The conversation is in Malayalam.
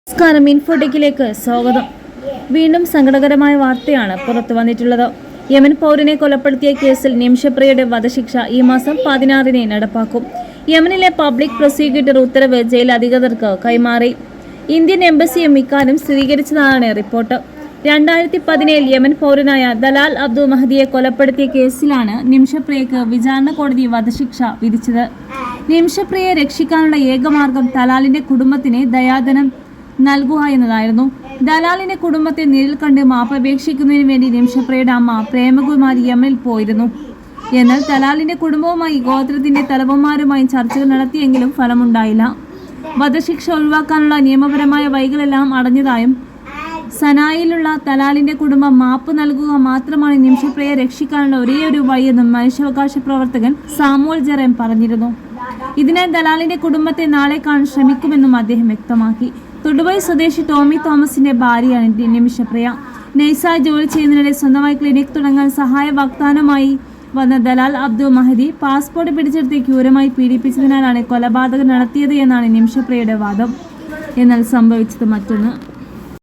നമസ്കാരം, ഇൻഫോടെക്കിലേക്ക് സ്വാഗതം. വീണ്ടും സങ്കടകരമായ വാർത്തയാണ് പുറത്തു വന്നിട്ടുള്ളത്. യമൻ പൗരനെ കൊലപ്പെടുത്തിയ കേസിൽ നിമിഷപ്രിയയുടെ വധശിക്ഷ ഈ മാസം 16 നടപ്പാക്കും. യമനിലെ പബ്ലിക് പ്രോസിക്യൂട്ടർ ഉത്തരവ് ജയിൽ അധികൃതർക്ക് കൈമാറി. ഇന്ത്യൻ എംബസിയും ഇക്കാര്യം സ്ഥിരീകരിച്ചതാണ് റിപ്പോർട്ട്. 2017 യമൻ പൗരനായ ദലാൽ അബ്ദു മഹദിയെ കൊലപ്പെടുത്തിയ കേസിലാണ് നിമിഷപ്രിയക്ക് വിചാരണ കോടതി വധശിക്ഷ വിധിച്ചത്. നിമിഷപ്രിയയെ രക്ഷിക്കാനുള്ള ഏകമാർഗം ദലാലിന്റെ കുടുംബത്തിന് ദയാധനം നൽകുക എന്നതായിരുന്നു. ദലാലിന്റെ കുടുംബത്തെ നേരിൽ കണ്ട് മാപ്പപേക്ഷിക്കുന്നതിന് വേണ്ടി നിമിഷപ്രിയയുടെ അമ്മ പ്രേമകുമാരി യമനിൽ പോയിരുന്നു. എന്നാൽ ദലാലിന്റെ കുടുംബവുമായി ഗോത്രത്തിന്റെ തലവന്മാരുമായി ചർച്ചകൾ നടത്തിയെങ്കിലും ഫലമുണ്ടായില്ല. വധശിക്ഷ ഒഴിവാക്കാനുള്ള നിയമപരമായ വഴികളെല്ലാം അടഞ്ഞതായും സനായിലുള്ള ദലാലിന്റെ കുടുംബം മാപ്പ് നൽകുക മാത്രമാണ് നിമിഷപ്രിയയെ രക്ഷിക്കാനുള്ള ഒരേയൊരു വഴിയെന്നും മനുഷ്യാവകാശ പ്രവർത്തകൻ സാമുവൽ ജെറേം പറഞ്ഞിരുന്നു. ഇതിനായി ദലാലിന്റെ കുടുംബത്തെ നാളെ കാണാൻ ശ്രമിക്കുമെന്നും അദ്ദേഹം വ്യക്തമാക്കി. തൊടുപുഴ സ്വദേശി ടോമി തോമസിന്റെ ഭാര്യയാണ് നിമിഷപ്രിയ. നൈസായി ജോലി ചെയ്യുന്നതിനിടെ സ്വന്തമായി ക്ലിനിക് തുടങ്ങാൻ സഹായ വാഗ്ദാനവുമായി വന്ന ദലാൽ അബ്ദു മഹദി പാസ്പോർട്ട് പിടിച്ചെടുത്ത് ക്രൂരമായി പീഡിപ്പിച്ചതിനാലാണ് കൊലപാതകം നടത്തിയത് എന്നാണ് നിമിഷപ്രിയയുടെ വാദം. എന്നാൽ സംഭവിച്ചത് മറ്റൊന്ന്.